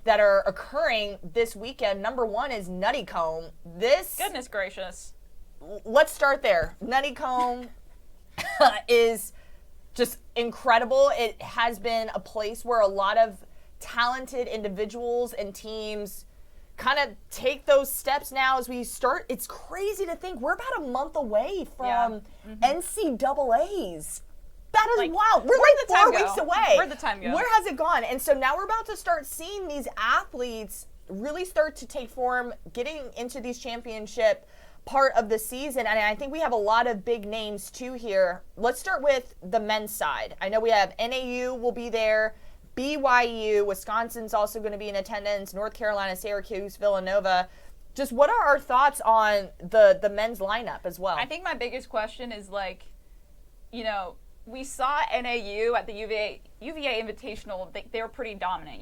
that are occurring this weekend. Number one is Nuttycombe. Goodness gracious. Let's start there. Nuttycombe is just incredible. It has been a place where a lot of talented individuals and teams kind of take those steps now as we start. It's crazy to think we're about a month away from NCAAs. That is wild. We're like 4 weeks away. Where'd the time go? Where has it gone? And so now we're about to start seeing these athletes really start to take form, getting into these championship part of the season. And I think we have a lot of big names too here. Let's start with the men's side. I know we have NAU will be there, BYU, Wisconsin's also going to be in attendance, North Carolina, Syracuse, Villanova. Just what are our thoughts on the men's lineup as well? I think my biggest question is we saw NAU at the UVA Invitational. They were pretty dominant,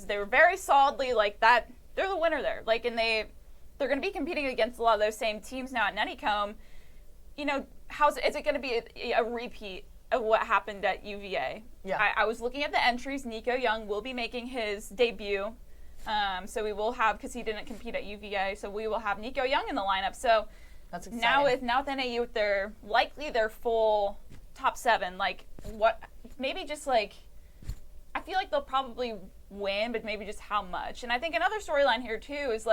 they were very solidly like that. They're the winner there. And they're going to be competing against a lot of those same teams now at Nuttycombe. Is it going to be a repeat of what happened at UVA? Yeah. I was looking at the entries. Nico Young will be making his debut. So we will have, because he didn't compete at UVA, so we will have Nico Young in the lineup. So that's exciting. now with NAU, with their full top 7, I feel like they'll probably win, but maybe just how much. And I think another storyline here too is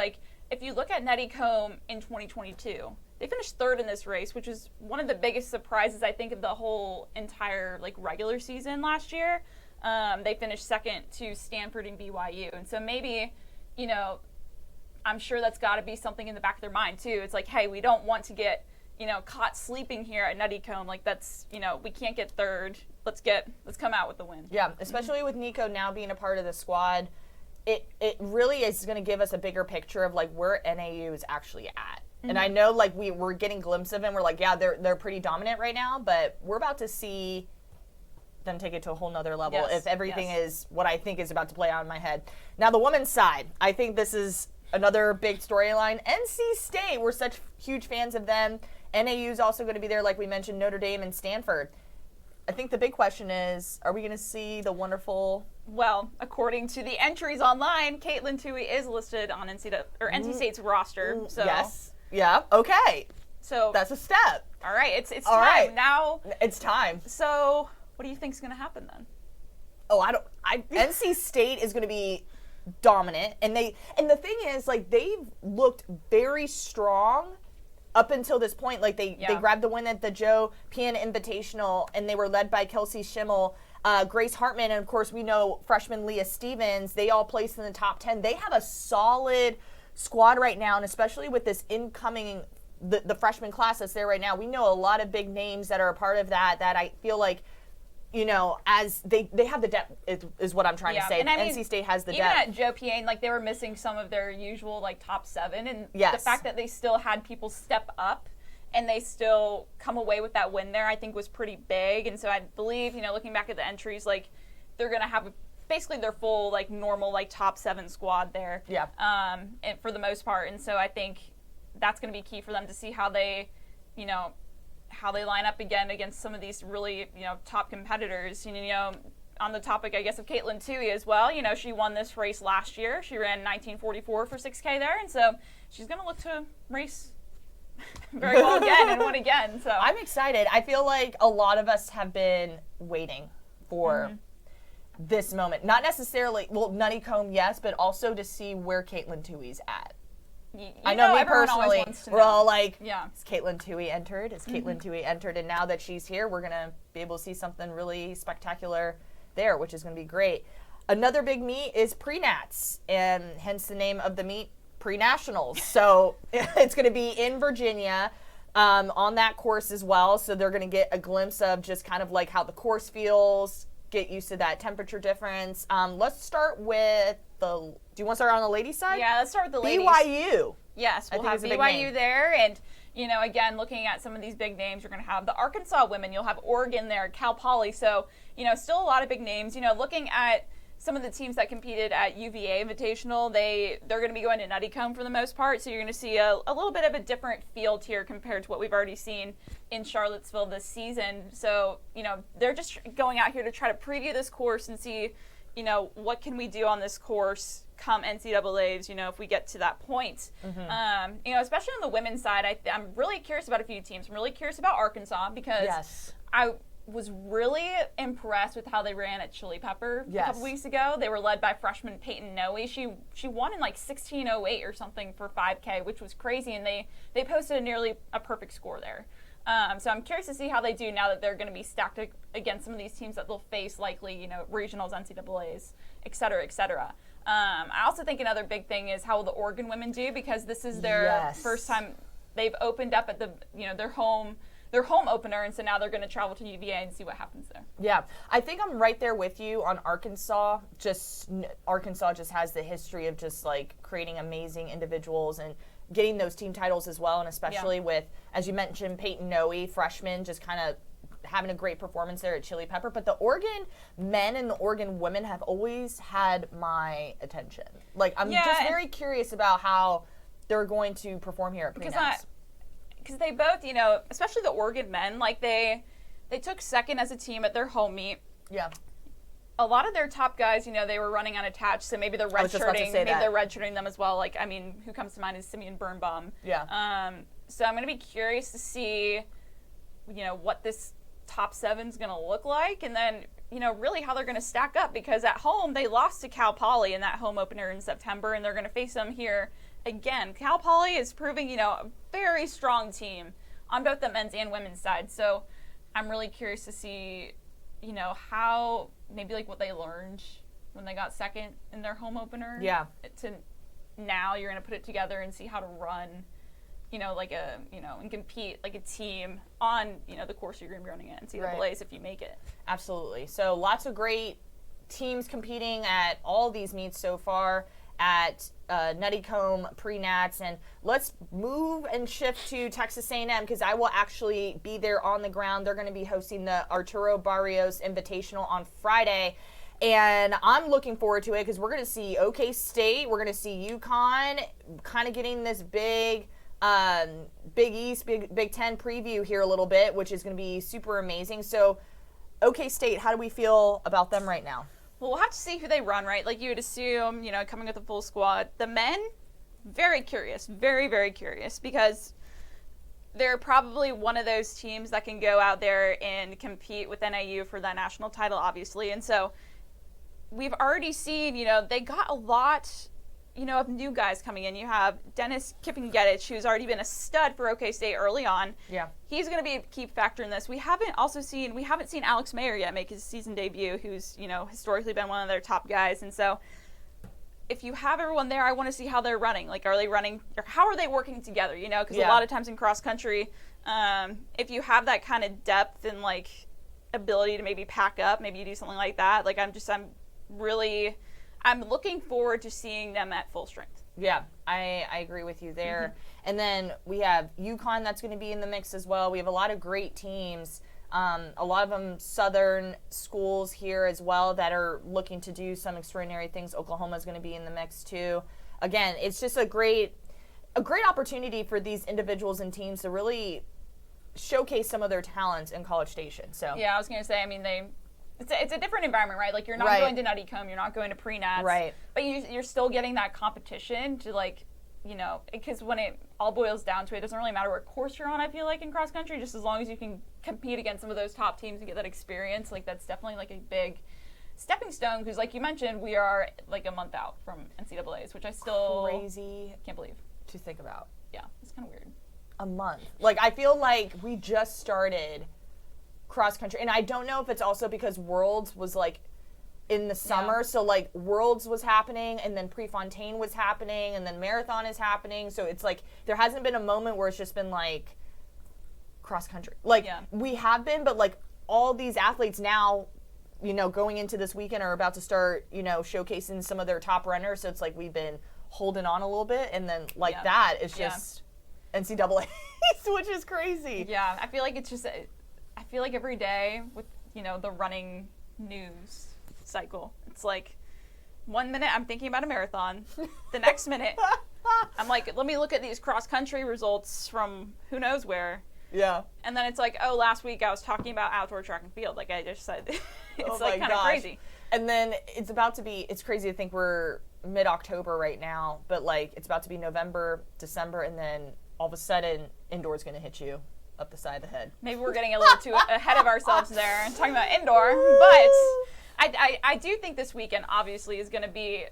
if you look at Nuttycombe in 2022, they finished 3rd in this race, which is one of the biggest surprises I think of the whole entire regular season last year. They finished 2nd to Stanford and BYU, and so maybe I'm sure that's got to be something in the back of their mind too. It's hey, we don't want to get caught sleeping here at Nuttycombe. That's, we can't get 3rd. Let's come out with the win. Yeah, especially with Nico now being a part of the squad, it really is going to give us a bigger picture of where NAU is actually at. Mm-hmm. And I know we're getting a glimpse of them. We're they're pretty dominant right now, but we're about to see them take it to a whole nother level if everything is what I think is about to play out in my head. Now the women's side, I think this is another big storyline. NC State, we're such huge fans of them. NAU is also going to be there, like we mentioned, Notre Dame and Stanford. I think the big question is, are we going to see the wonderful... Well, according to the entries online, Katelyn Tuohy is listed on NC State's roster. So. Yes. Yeah. Okay. So that's a step. All right. It's all time. Right. Now. It's time. So what do you think is going to happen then? Oh, NC State is going to be dominant. And the thing is, they've looked very strong up until this point. They grabbed the win at the Joe Pian Invitational, and they were led by Kelsey Schimmel, Grace Hartman, and of course we know freshman Leah Stevens. They all placed in the top 10. They have a solid squad right now, and especially with this incoming the freshman class that's there right now, we know a lot of big names that are a part of that I feel as they have the depth is what I'm trying to say. And NC State has the depth. Even at Joe Pian, they were missing some of their usual top 7, and yes. The fact that they still had people step up and they still come away with that win there, I think was pretty big. And so I believe, looking back at the entries, they're going to have basically their full normal top 7 squad there. Yeah. And for the most part, and so I think that's going to be key for them to see how they, how they line up again against some of these really, top competitors. On the topic, I guess, of Katelyn Tuohy as well, she won this race last year. She ran 19:44 for 6K there, and so she's going to look to race very well again and win again. So I'm excited. I feel like a lot of us have been waiting for this moment. Not necessarily, Nuttycombe, yes, but also to see where Katelyn Tuohy's at. I know me personally, we're all is Katelyn Tuohy entered? Is Katelyn Tuohy entered? And now that she's here, we're going to be able to see something really spectacular there, which is going to be great. Another big meet is pre-nats, and hence the name of the meet, pre-nationals. So it's going to be in Virginia on that course as well. So they're going to get a glimpse of just kind of how the course feels, get used to that temperature difference. Let's start with do you want to start on the ladies' side? Yeah, let's start with the ladies. BYU. Yes, we'll have BYU there. And, again, looking at some of these big names, you're going to have the Arkansas women. You'll have Oregon there, Cal Poly. So, still a lot of big names. Looking at some of the teams that competed at UVA Invitational, they're going to be going to Nuttycombe for the most part. So you're going to see a little bit of a different field here compared to what we've already seen in Charlottesville this season. So, they're just going out here to try to preview this course and see, you know, what can we do on this course come NCAAs, you know, if we get to that point. You know, especially on the women's side, I'm really curious about a few teams. I'm really curious about Arkansas because I was really impressed with how they ran at Chili Pepper a couple weeks ago. They were led by freshman Peyton Noe. She won in like 16:08 or something for 5K, which was crazy, and they posted nearly a perfect score there. So I'm curious to see how they do now that they're going to be stacked against some of these teams that they'll face, likely, you know, regionals, NCAAs, et cetera, et cetera. I also think another big thing is how will the Oregon women do, because this is their first time they've opened up at the, you know, their home opener, and so now they're going to travel to UVA and see what happens there. Yeah, I think I'm right there with you on Arkansas. Arkansas just has the history of just like creating amazing individuals and getting those team titles as well, and especially with, as you mentioned, Peyton Noe, freshman, just kind of having a great performance there at Chili Pepper. But the Oregon men and the Oregon women have always had my attention. Like, I'm just very curious about how they're going to perform here at pre-nats. Because they both, you know, especially the Oregon men, like they took second as a team at their home meet. Yeah. A lot of their top guys, you know, they were running unattached, so maybe they're redshirting them as well. Like, I mean, who comes to mind is Simeon Birnbaum. Yeah. So I'm going to be curious to see, you know, what this top seven's going to look like, and then, you know, really how they're going to stack up, because at home they lost to Cal Poly in that home opener in September, and they're going to face them here again. Cal Poly is proving, you know, a very strong team on both the men's and women's side. So I'm really curious to see, you know, how maybe like what they learned when they got second in their home opener. Yeah. To now you're going to put it together and see how to run, you know, like a, you know, and compete like a team on, you know, the course you're going to be running at NCAAs if you make it. Absolutely. So lots of great teams competing at all these meets so far at Nuttycombe pre-nats, and let's move and shift to Texas A&M, because I will actually be there on the ground. They're going to be hosting the Arturo Barrios Invitational on Friday, and I'm looking forward to it because we're going to see OK State, we're going to see UConn kind of getting this big Big East, Big Ten preview here a little bit, which is going to be super amazing. So OK State, how do we feel about them right now? Well, we'll have to see who they run, right? Like you would assume, you know, coming with a full squad. The men, very curious, very, very curious, because they're probably one of those teams that can go out there and compete with NIU for that national title, obviously. And so we've already seen, you know, they got a lot, you know, of new guys coming in. You have Dennis Kipping-Gedich, who's already been a stud for OK State early on. Yeah. He's going to be a key factor in this. We haven't seen Alex Mayer yet make his season debut, who's, you know, historically been one of their top guys. And so if you have everyone there, I want to see how they're running. Like, are they running, or how are they working together, you know? Because a lot of times in cross country, if you have that kind of depth and, like, ability to maybe pack up, maybe you do something like that. Like, I'm looking forward to seeing them at full strength. Yeah, I agree with you there. And then we have UConn that's going to be in the mix as well. We have a lot of great teams, a lot of them Southern schools here as well that are looking to do some extraordinary things. Oklahoma's going to be in the mix too. Again, it's just a great opportunity for these individuals and teams to really showcase some of their talents in College Station. So yeah, I was going to say, I mean, it's a different environment, right? Like, you're not going to Nuttycombe, you're not going to pre-nats. Right. But you're still getting that competition to, like, you know, because when it all boils down to it, it doesn't really matter what course you're on, I feel like, in cross country, just as long as you can compete against some of those top teams and get that experience. Like, that's definitely, like, a big stepping stone, because, like you mentioned, we are, like, a month out from NCAAs, which I still crazy can't believe to think about. Yeah, it's kind of weird. A month. Like, I feel like we just started cross country, and I don't know if it's also because Worlds was like in the summer, so like Worlds was happening, and then Prefontaine was happening, and then Marathon is happening, so it's like there hasn't been a moment where it's just been like cross country. Like we have been, but like all these athletes now, you know, going into this weekend are about to start, you know, showcasing some of their top runners, so it's like we've been holding on a little bit, and then like that is just NCAA, which is crazy. Yeah, I feel like it's just I feel like every day with, you know, the running news cycle, it's like 1 minute I'm thinking about a marathon, the next minute I'm like, let me look at these cross country results from who knows where. Yeah. And then it's like, oh, last week I was talking about outdoor track and field, like I just said. It's like kind of crazy. And then it's crazy to think we're mid-October right now, but like it's about to be November, December, and then all of a sudden indoor's going to hit you up the side of the head. Maybe we're getting a little too ahead of ourselves there and talking about indoor, but I do think this weekend obviously is going to be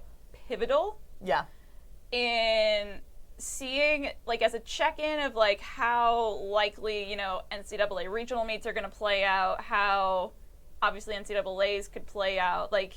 pivotal. Yeah. In seeing, like, as a check-in of like how likely, NCAA regional meets are going to play out, how obviously NCAA's could play out. Like,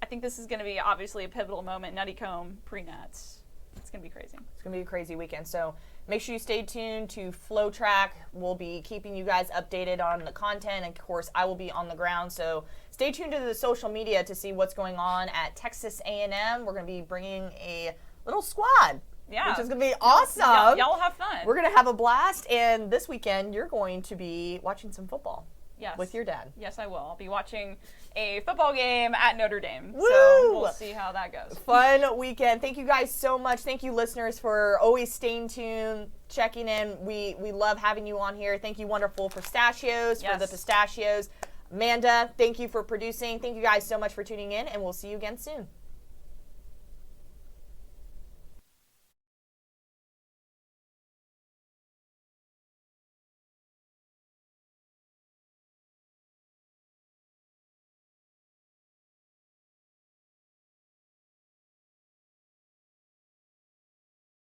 I think this is going to be obviously a pivotal moment. Nuttycombe pre-nats. It's going to be crazy. It's going to be a crazy weekend. So make sure you stay tuned to FloTrack. We'll be keeping you guys updated on the content. And of course, I will be on the ground. So stay tuned to the social media to see what's going on at Texas A&M. We're going to be bringing a little squad. Yeah. Which is going to be awesome. Y'all will have fun. We're going to have a blast. And this weekend, you're going to be watching some football. Yes. With your dad. Yes, I will. I'll be watching a football game at Notre Dame. Woo! So we'll see how that goes. Fun weekend. Thank you guys so much. Thank you, listeners, for always staying tuned, checking in. We love having you on here. Thank you, wonderful Pistachios, for the Pistachios. Amanda, thank you for producing. Thank you guys so much for tuning in, and we'll see you again soon.